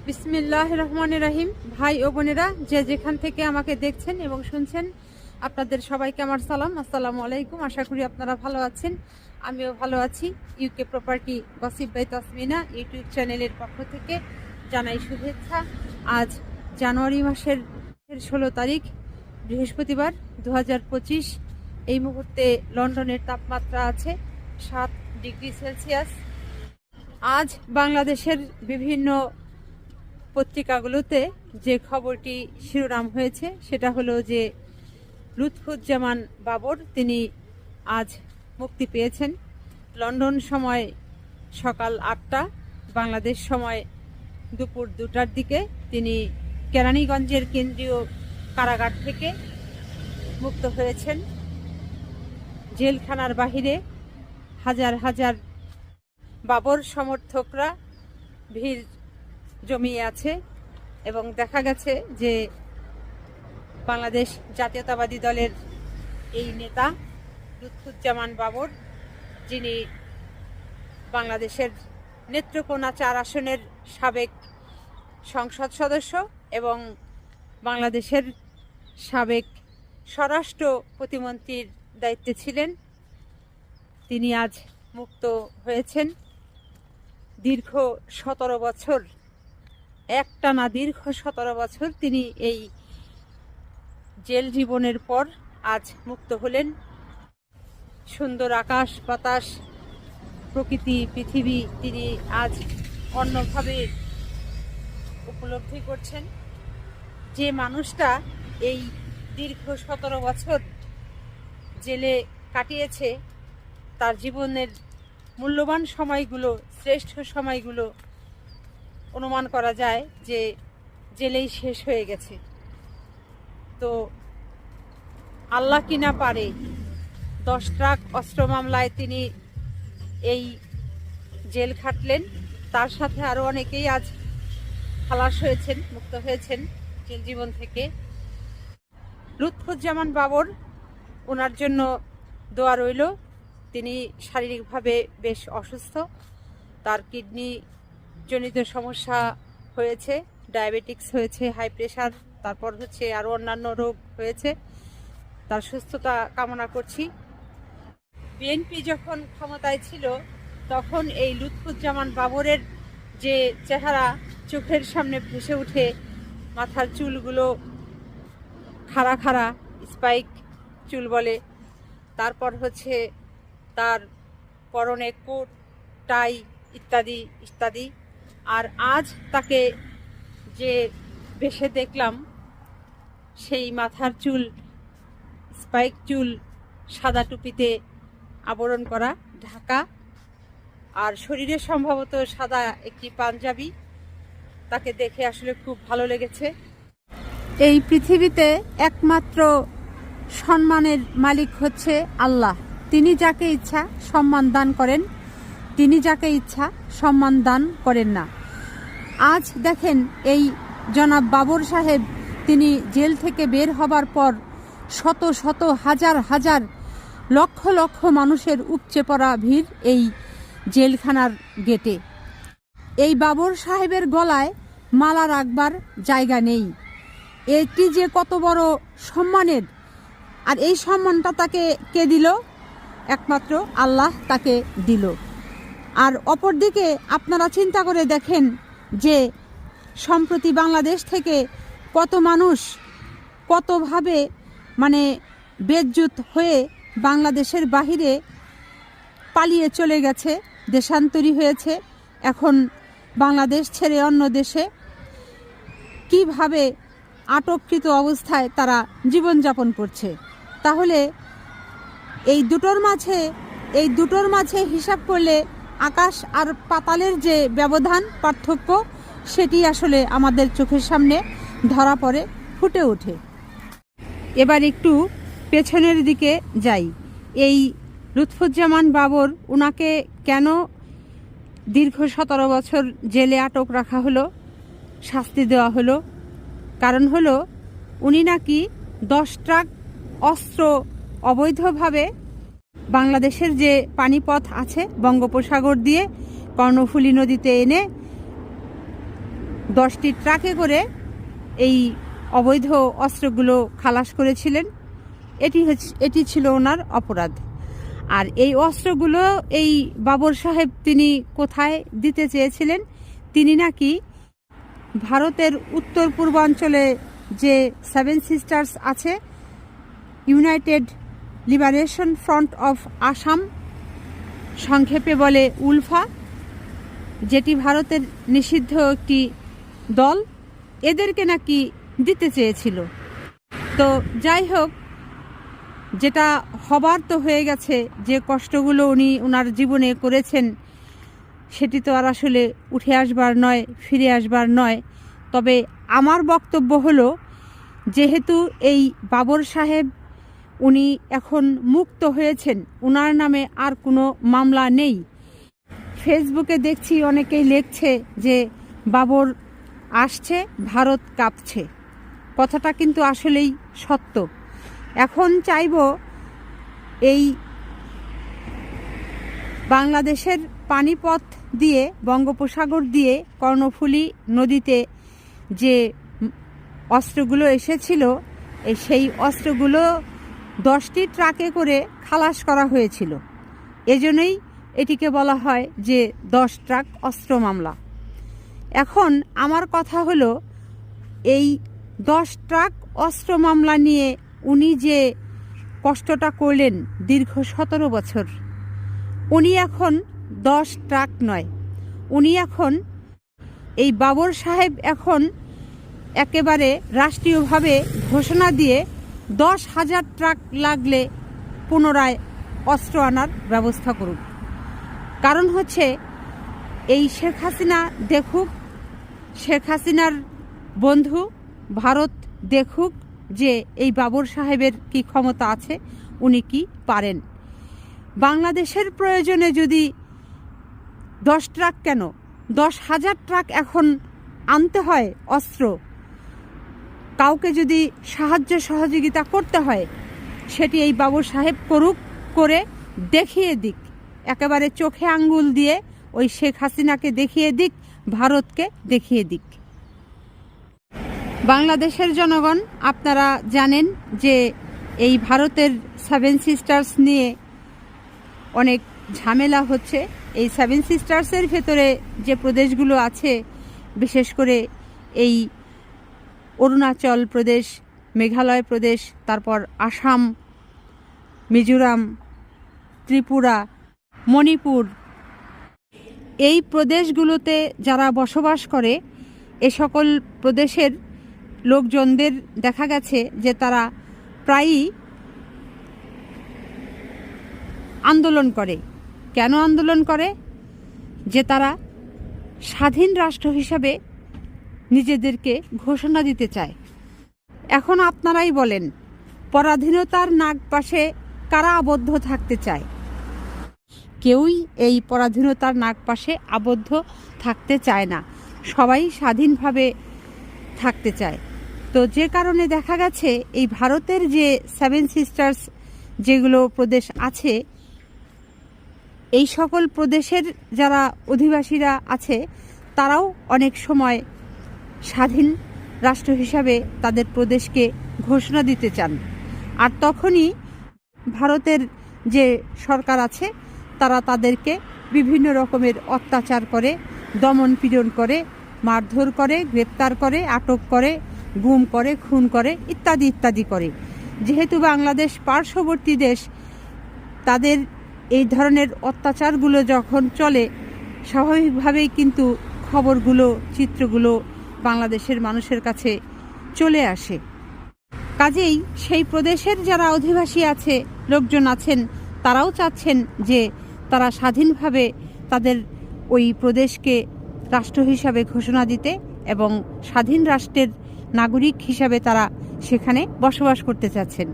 বিসমিল্লাহির রহমানির রহিম। ভাই ও বোনেরা, যে যেখান থেকে আমাকে দেখছেন এবং শুনছেন, আপনাদের সবাইকে আমার সালাম, আসসালামু আলাইকুম। আশা করি আপনারা ভালো আছেন, আমিও ভালো আছি। UK property gossip by Tasmina YouTube চ্যানেলের পক্ষ থেকে জানাই শুভেচ্ছা। আজ জানুয়ারি মাসের 16 তারিখ, বৃহস্পতিবার 2025। এই মুহূর্তে লন্ডনের তাপমাত্রা আছে 7 ডিগ্রি সেলসিয়াস। আজ বাংলাদেশের বিভিন্ন পত্রিকাগুলোতে যে খবরটি শিরোনাম হয়েছে সেটা হলো যে লুৎফুজ্জামান বাবর তিনি আজ মুক্তি পেয়েছেন। লন্ডন সময় সকাল 8টা, বাংলাদেশ সময় দুপুর 2টার দিকে তিনি কেরানীগঞ্জের কেন্দ্রীয় কারাগার থেকে মুক্ত হয়েছেন। জেলখানার বাহিরে হাজার হাজার বাবর সমর্থকরা ভিড় জমিয়ে আছে এবং দেখা গেছে যে বাংলাদেশ জাতীয়তাবাদী দলের এই নেতা লুৎফুজ্জামান বাবর, যিনি বাংলাদেশের নেত্রকোনা 4 আসনের সাবেক সংসদ সদস্য এবং বাংলাদেশের সাবেক স্বরাষ্ট্র প্রতিমন্ত্রীর দায়িত্বে ছিলেন, তিনি আজ মুক্ত হয়েছেন। দীর্ঘ 17 বছর, একটানা দীর্ঘ 17 বছর তিনি এই জেল জীবনের পর আজ মুক্ত হলেন। সুন্দর আকাশ বাতাস, প্রকৃতি, পৃথিবী তিনি আজ অন্যভাবে উপলব্ধি করছেন। যে মানুষটা এই দীর্ঘ 17 বছর জেলে কাটিয়েছে, তার জীবনের মূল্যবান সময়গুলো, শ্রেষ্ঠ সময়গুলো অনুমান করা যায় যে জেলেই শেষ হয়ে গেছে। তো আল্লাহ কিনা পারে, 10 ট্রাক অস্ত্র মামলায় তিনি এই জেল খাটলেন। তার সাথে আরও অনেকেই আজ খালাস হয়েছেন, মুক্ত হয়েছেন জেল জীবন থেকে। লুৎফুজ্জামান বাবর, ওনার জন্য দোয়া রইল। তিনি শারীরিকভাবে বেশ অসুস্থ, তার কিডনি জনিত সমস্যা হয়েছে, ডায়াবেটিক্স হয়েছে, হাই প্রেশার, তারপর হচ্ছে আরও অন্যান্য রোগ হয়েছে। তার সুস্থতা কামনা করছি। বিএনপি যখন ক্ষমতায় ছিল তখন এই লুৎফুজ্জামান বাবরের যে চেহারা চোখের সামনে ভেসে উঠে, মাথার চুলগুলো খাড়া খাড়া, স্পাইক চুল বলে, তারপর হচ্ছে তার পরনে কোট, টাই ইত্যাদি ইত্যাদি। আর আজ তাকে যে বেশে দেখলাম, সেই মাথার চুল, স্পাইক চুল, সাদা টুপিতে আবরণ করা, ঢাকা, আর শরীরে সম্ভবত সাদা একটি পাঞ্জাবি, তাকে দেখে আসলে খুব ভালো লেগেছে। এই পৃথিবীতে একমাত্র সম্মানের মালিক হচ্ছে আল্লাহ। তিনি যাকে ইচ্ছা সম্মান দান করেন, তিনি যাকে ইচ্ছা সম্মান দান করেন না। আজ দেখেন এই জনাব বাবর সাহেব, তিনি জেল থেকে বের হবার পর শত শত হাজার হাজার লক্ষ লক্ষ মানুষের উপচে পড়া ভিড় এই জেলখানার গেটে। এই বাবর সাহেবের গলায় মালা রাখবার জায়গা নেই। এটি যে কত বড় সম্মানের, আর এই সম্মানটা তাকে কে দিল? একমাত্র আল্লাহ তাকে দিল। আর অপরদিকে আপনারা চিন্তা করে দেখেন যে সম্প্রতি বাংলাদেশ থেকে কত মানুষ কতভাবে বেজ্জুত হয়ে বাংলাদেশের বাহিরে পালিয়ে চলে গেছে, দেশান্তরী হয়েছে। এখন বাংলাদেশ ছেড়ে অন্য দেশে কিভাবে আটককৃত অবস্থায় তারা জীবনযাপন করছে। তাহলে এই দুটোর মাঝে হিসাব করলে আকাশ আর পাতালের যে ব্যবধান, পার্থক্য, সেটি আসলে আমাদের চোখের সামনে ধরা পড়ে, ফুটে ওঠে। এবার একটু পেছনের দিকে যাই। এই লুৎফুজ্জামান বাবর, ওনাকে কেন দীর্ঘ 17 বছর জেলে আটক রাখা হলো, শাস্তি দেওয়া হলো? কারণ হলো উনি নাকি 10 ট্রাক অস্ত্র অবৈধভাবে বাংলাদেশের যে পানিপথ আছে বঙ্গোপসাগর দিয়ে কর্ণফুলী নদীতে এনে 10টি ট্রাকে করে এই অবৈধ অস্ত্রগুলো খালাস করেছিলেন। এটি ছিল ওনার অপরাধ। আর এই অস্ত্রগুলো এই বাবর সাহেব তিনি কোথায় দিতে চেয়েছিলেন? তিনি নাকি ভারতের উত্তর পূর্বাঞ্চলে যে 7 সিস্টার্স আছে, United liberation front of Assam, সংক্ষেপে বলে উলফা, যেটি ভারতের নিষিদ্ধ একটি দল, এদেরকে নাকি দিতে চেয়েছিল। তো যাই হোক, যেটা হবার তো হয়ে গেছে, যে কষ্টগুলো উনি ওনার জীবনে করেছেন সেটি তো আর আসলে উঠে আসবার নয়, ফিরে আসবার নয়। তবে আমার বক্তব্য হলো, যেহেতু এই বাবর সাহেব উনি এখন মুক্ত হয়েছেন, ওনার নামে আর কোনো মামলা নেই। ফেসবুকে দেখছি অনেকেই লিখছে যে বাবর আসছে, ভারত কাঁপছে। কথাটা কিন্তু আসলেই সত্য। এখন চাইব এই বাংলাদেশের পানিপথ দিয়ে, বঙ্গোপসাগর দিয়ে কর্ণফুলী নদীতে যে অস্ত্রগুলো এসেছিল, সেই অস্ত্রগুলো 10টি ট্রাকে করে খালাস করা হয়েছিল। এজন্যই এটিকে বলা হয় যে 10 ট্রাক অস্ত্র মামলা। এখন আমার কথা হলো, এই 10 ট্রাক অস্ত্র মামলা নিয়ে উনি যে কষ্টটা করলেন দীর্ঘ 17 বছর, উনি এখন 10 ট্রাক নয়, উনি এখন এই বাবর সাহেব এখন একেবারে রাষ্ট্রীয়ভাবে ঘোষণা দিয়ে 10,000 ট্রাক লাগলে পুনরায় অস্ত্র আনার ব্যবস্থা করুক। কারণ হচ্ছে, এই শেখ হাসিনা দেখুক, শেখ হাসিনার বন্ধু ভারত দেখুক যে এই বাবর সাহেবের কি ক্ষমতা আছে, উনি কি পারেন। বাংলাদেশের প্রয়োজনে যদি 10 ট্রাক কেন, 10,000 ট্রাক এখন আনতে হয় অস্ত্র, কাউকে যদি সাহায্য সহযোগিতা করতে হয়, সেটি এই বাবর সাহেব করুক, করে দেখিয়ে দিক, একেবারে চোখে আঙ্গুল দিয়ে ওই শেখ হাসিনাকে দেখিয়ে দিক, ভারতকে দেখিয়ে দিক। বাংলাদেশের জনগণ, আপনারা জানেন যে এই ভারতের 7 সিস্টার্স নিয়ে অনেক ঝামেলা হচ্ছে। এই 7 সিস্টার্সের ভেতরে যে প্রদেশগুলো আছে, বিশেষ করে এই অরুণাচল প্রদেশ, মেঘালয় প্রদেশ, তারপর আসাম, মিজোরাম, ত্রিপুরা, মণিপুর, এই প্রদেশগুলোতে যারা বসবাস করে, এ সকল প্রদেশের লোকজনদের দেখা গেছে যে তারা প্রায়ই আন্দোলন করে। কেন আন্দোলন করে? যে তারা স্বাধীন রাষ্ট্র হিসাবে নিজেদেরকে ঘোষণা দিতে চায়। এখন আপনারাই বলেন, পরাধীনতার নাগপাশে কারা আবদ্ধ থাকতে চায়? কেউই এই পরাধীনতার নাগপাশে আবদ্ধ থাকতে চায় না, সবাই স্বাধীনভাবে থাকতে চায়। তো যে কারণে দেখা গেছে এই ভারতের যে 7 সিস্টার্স যেগুলো প্রদেশ আছে, এই সকল প্রদেশের যারা অধিবাসীরা আছে, তারাও অনেক সময় স্বাধীন রাষ্ট্র হিসাবে তাদের প্রদেশকে ঘোষণা দিতে চান। আর তখনই ভারতের যে সরকার আছে, তারা তাদেরকে বিভিন্ন রকমের অত্যাচার করে, দমন পীড়ন করে, মারধর করে, গ্রেপ্তার করে, আটক করে, গুম করে, খুন করে, ইত্যাদি ইত্যাদি করে। যেহেতু বাংলাদেশ পার্শ্ববর্তী দেশ, তাদের এই ধরনের অত্যাচারগুলো যখন চলে, স্বাভাবিকভাবেই কিন্তু খবরগুলো, চিত্রগুলো বাংলাদেশের মানুষের কাছে চলে আসে। কাজেই সেই প্রদেশের যারা অধিবাসী আছে, লোকজন আছেন, তারাও চাচ্ছেন যে তারা স্বাধীনভাবে তাদের ওই প্রদেশকে রাষ্ট্র হিসাবে ঘোষণা দিতে এবং স্বাধীন রাষ্ট্রের নাগরিক হিসাবে তারা সেখানে বসবাস করতে চাচ্ছেন।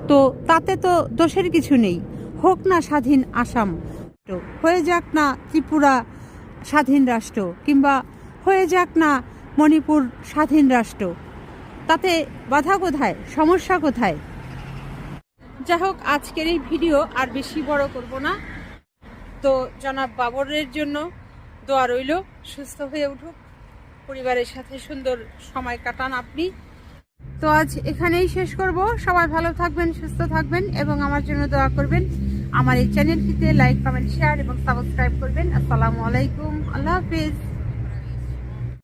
তো তাতে তো দোষের কিছু নেই। হোক না স্বাধীন আসাম, হয়ে যাক না ত্রিপুরা স্বাধীন রাষ্ট্র, কিংবা হয়ে যাক না মণিপুর স্বাধীন রাষ্ট্র, তাতে বাধা কোথায়, সমস্যা কোথায়? যাই হোক, আজকের এই ভিডিও আর বেশি বড় করব না। তো জনাব বাবরের জন্য দোয়া রইল, সুস্থ হয়ে উঠুক। পরিবারের সাথে সুন্দর সময় কাটান আপনি। তো আজ এখানেই শেষ করব। সবাই ভালো থাকবেন, সুস্থ থাকবেন এবং আমার জন্য দোয়া করবেন। আমার এই চ্যানেলটিতে লাইক, কমেন্ট, শেয়ার এবং সাবস্ক্রাইব করবেন। আসসালামু আলাইকুম, আল্লাহ হাফিজ।